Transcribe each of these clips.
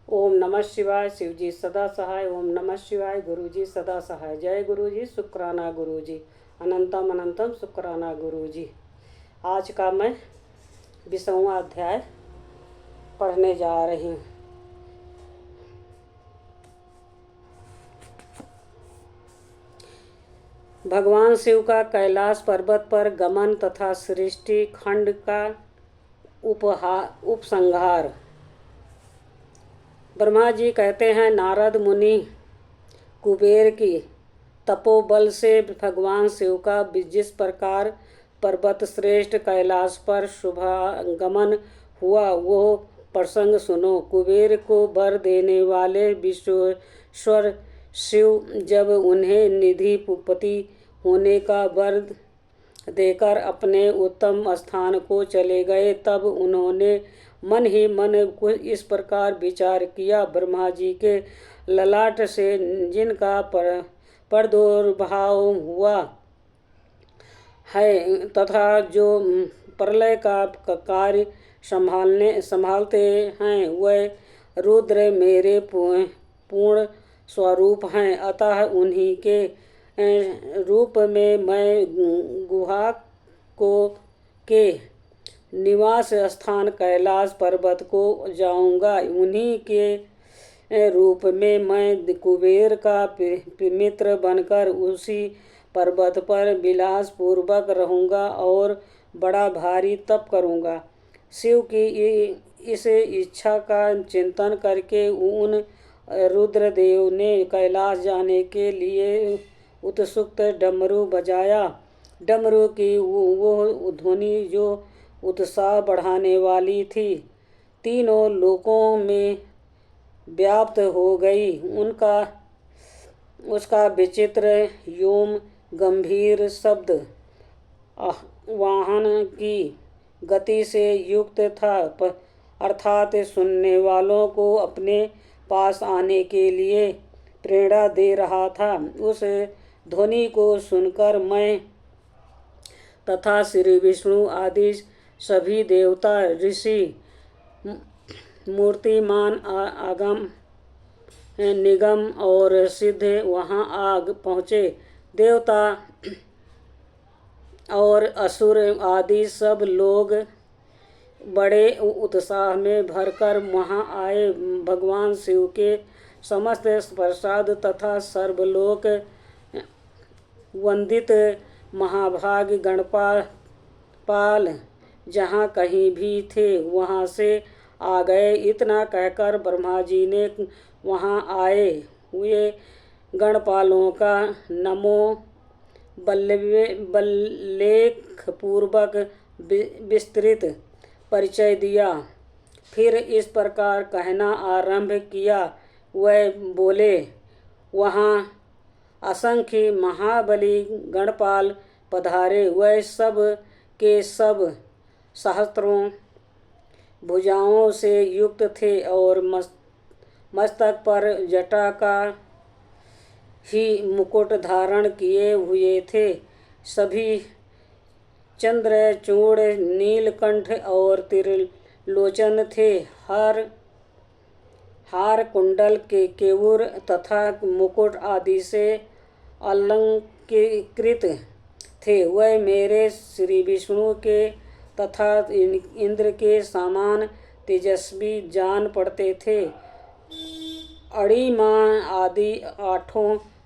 ओम नमः शिवाय। शिवजी सदा सहाय। ओम नमः शिवाय। गुरुजी सदा सहाय। जय गुरुजी। शुक्राना गुरुजी। अनंतम अनंतम शुक्राना गुरुजी। आज का मैं 20वां अध्याय पढ़ने जा रही हूँ। भगवान शिव का कैलाश पर्वत पर गमन तथा सृष्टि खंड का उपसंहार। ब्रह्मा जी कहते हैं, नारद मुनि कुबेर की तपोबल से भगवान शिव का जिस प्रकार पर्वत श्रेष्ठ कैलाश पर शुभागमन हुआ वो प्रसंग सुनो। कुबेर को वर देने वाले विश्वेश्वर शिव जब उन्हें निधिपति होने का वर देकर अपने उत्तम स्थान को चले गए, तब उन्होंने मन ही मन कुछ इस प्रकार विचार किया, ब्रह्मा जी के ललाट से जिनका प्रादुर्भाव हुआ है तथा जो प्रलय का कार्य संभालते हैं, वह रुद्र मेरे पूर्ण स्वरूप हैं। अतः उन्हीं के रूप में मैं गुहा के निवास स्थान कैलाश पर्वत को जाऊंगा। उन्हीं के रूप में मैं कुबेर का मित्र बनकर उसी पर्वत पर विलास पूर्वक रहूंगा और बड़ा भारी तप करूंगा। शिव की इस इच्छा का चिंतन करके उन रुद्रदेव ने कैलाश जाने के लिए उत्सुक डमरू बजाया। डमरू की वो ध्वनि जो उत्साह बढ़ाने वाली थी, तीनों लोकों में व्याप्त हो गई। उसका विचित्र एवं गंभीर शब्द वाहन की गति से युक्त था, अर्थात सुनने वालों को अपने पास आने के लिए प्रेरणा दे रहा था। उस ध्वनि को सुनकर मैं तथा श्री विष्णु आदि सभी देवता, ऋषि, मूर्तिमान, आगम, निगम और सिद्ध वहां आ पहुँचे। देवता और असुर आदि सब लोग बड़े उत्साह में भरकर वहां आए। भगवान शिव के समस्त प्रसाद तथा सर्वलोक वंदित महाभाग गणपाल जहाँ कहीं भी थे वहाँ से आ गए। इतना कहकर ब्रह्मा जी ने वहाँ आए हुए गणपालों का नमो बल्लेख पूर्वक विस्तृत परिचय दिया। फिर इस प्रकार कहना आरंभ किया। वह बोले, वहाँ असंख्य महाबली गणपाल पधारे। वह सब के सब सहस्त्रों भुजाओं से युक्त थे और मस्तक पर जटा का ही मुकुट धारण किए हुए थे। सभी चंद्रचूड़, नीलकंठ और त्रिलोचन थे। हार कुंडल के केयूर तथा मुकुट आदि से अलंकृत थे। वह मेरे श्री विष्णु के तथा इंद्र के समान तेजस्वी जान पड़ते थे। अणिमा आदि 8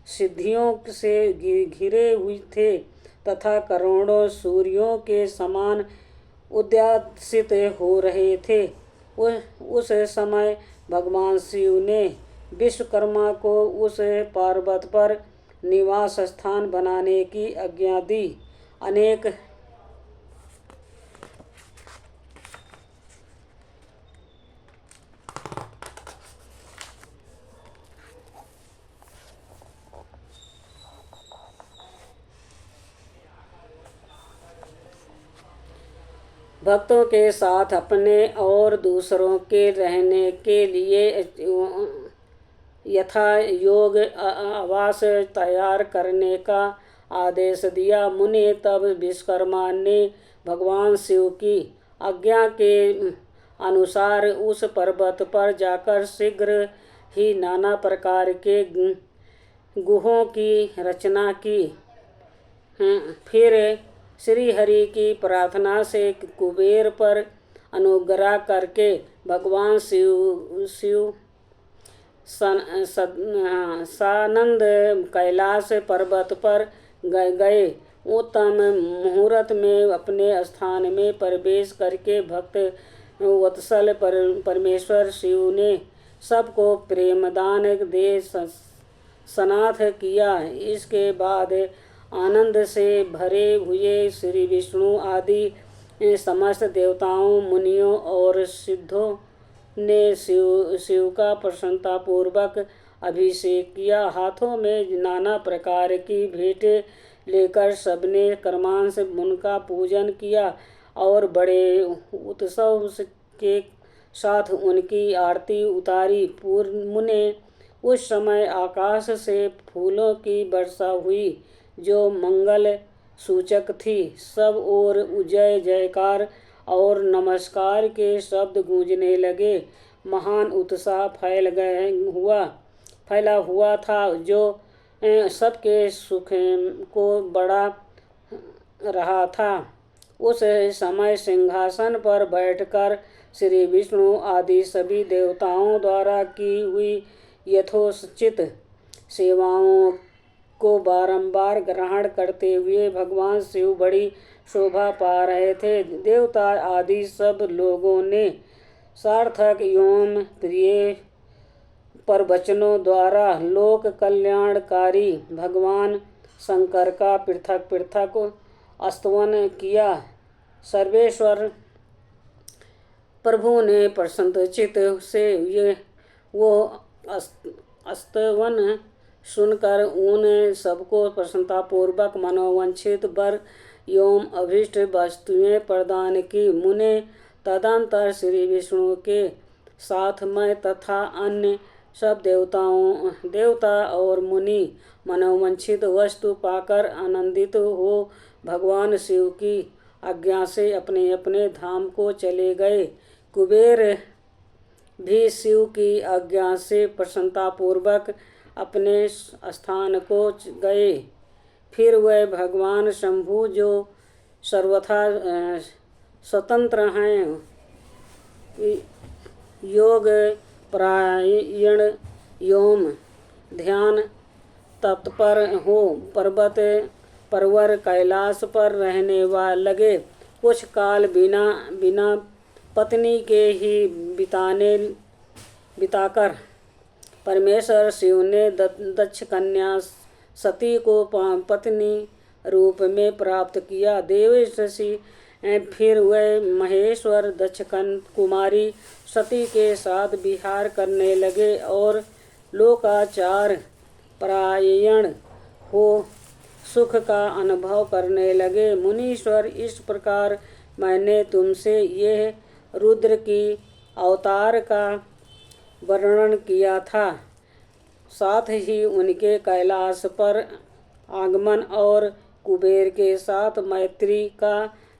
सिद्धियों से घिरे हुए थे तथा करोड़ों सूर्यों के समान उद्यासित हो रहे थे। उस समय भगवान शिव ने विश्वकर्मा को उस पर्वत पर निवास स्थान बनाने की आज्ञा दी। अनेक भक्तों के साथ अपने और दूसरों के रहने के लिए यथा योग आवास तैयार करने का आदेश दिया। मुनि तब विश्वकर्मा ने भगवान शिव की आज्ञा के अनुसार उस पर्वत पर जाकर शीघ्र ही नाना प्रकार के गुहों की रचना की। फिर श्री हरि की प्रार्थना से कुबेर पर अनुग्रह करके भगवान शिव सानंद कैलाश पर्वत पर गए। उत्तम मुहूर्त में अपने स्थान में प्रवेश करके भक्त वत्सल परमेश्वर शिव ने सबको प्रेमदान दे स्नात किया। इसके बाद आनंद से भरे हुए श्री विष्णु आदि समस्त देवताओं, मुनियों और सिद्धों ने शिव का प्रसन्नतापूर्वक अभिषेक किया। हाथों में नाना प्रकार की भेंटें लेकर सबने क्रमांश उनका पूजन किया और बड़े उत्सव के साथ उनकी आरती उतारी। पूर्व ने उस समय आकाश से फूलों की वर्षा हुई जो मंगल सूचक थी। सब ओर जय जयकार और नमस्कार के शब्द गूंजने लगे। महान उत्साह फैला हुआ था जो सबके सुख को बढ़ा रहा था। उस समय सिंहासन पर बैठकर श्री विष्णु आदि सभी देवताओं द्वारा की हुई यथोचित सेवाओं को बारंबार ग्रहण करते हुए भगवान शिव बड़ी शोभा पा रहे थे। देवता आदि सब लोगों ने सार्थक एवं प्रिय प्रवचनों द्वारा लोक कल्याणकारी भगवान शंकर का पृथक पृथक स्तवन किया। सर्वेश्वर प्रभु ने प्रसन्नचित्त से वो स्तवन सुनकर उन सबको प्रसन्नतापूर्वक मनोवांछित वर एवं अभीष्ट वस्तुएं प्रदान की। मुने तदंतर श्री विष्णु के साथ मैं तथा अन्य सब देवता और मुनि मनोवांछित वस्तु पाकर आनंदित हो भगवान शिव की आज्ञा से अपने अपने धाम को चले गए। कुबेर भी शिव की आज्ञा से प्रसन्नतापूर्वक अपने स्थान को गए। फिर वह भगवान शंभु जो सर्वथा स्वतंत्र हैं, योग परायण एवं ध्यान तत्पर हो पर्वत परवर कैलाश पर रहने लगे। कुछ काल बिना पत्नी के ही बिताकर परमेश्वर शिव ने दक्ष कन्या सती को पत्नी रूप में प्राप्त किया। देवर्षि फिर वह महेश्वर दक्ष कुमारी सती के साथ विहार करने लगे और लोकाचार परायण हो सुख का अनुभव करने लगे। मुनीश्वर, इस प्रकार मैंने तुमसे यह रुद्र की अवतार का वर्णन किया था। साथ ही उनके कैलाश पर आगमन और कुबेर के साथ मैत्री का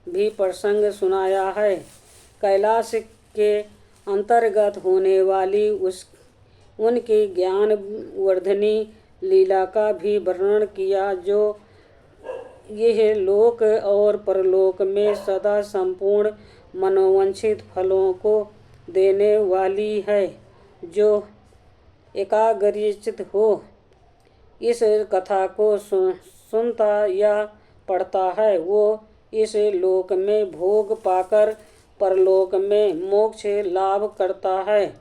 भी प्रसंग सुनाया है। कैलाश के अंतर्गत होने वाली उनकी ज्ञान वर्धनी लीला का भी वर्णन किया, जो यह लोक और परलोक में सदा संपूर्ण मनोवांछित फलों को देने वाली है। जो एकाग्रचित्त हो इस कथा को सुनता या पढ़ता है, वो इस लोक में भोग पाकर परलोक में मोक्ष लाभ करता है।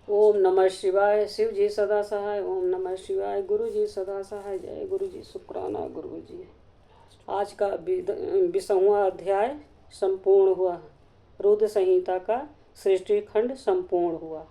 ओम नमः शिवाय। शिव जी सदा सहाय। ओम नमः शिवाय। गुरु जी सदा सहाय। जय गुरु जी। शुक्राना गुरु जी। आज का 20वां अध्याय संपूर्ण हुआ। रुद्र संहिता का सृष्टि खंड संपूर्ण हुआ।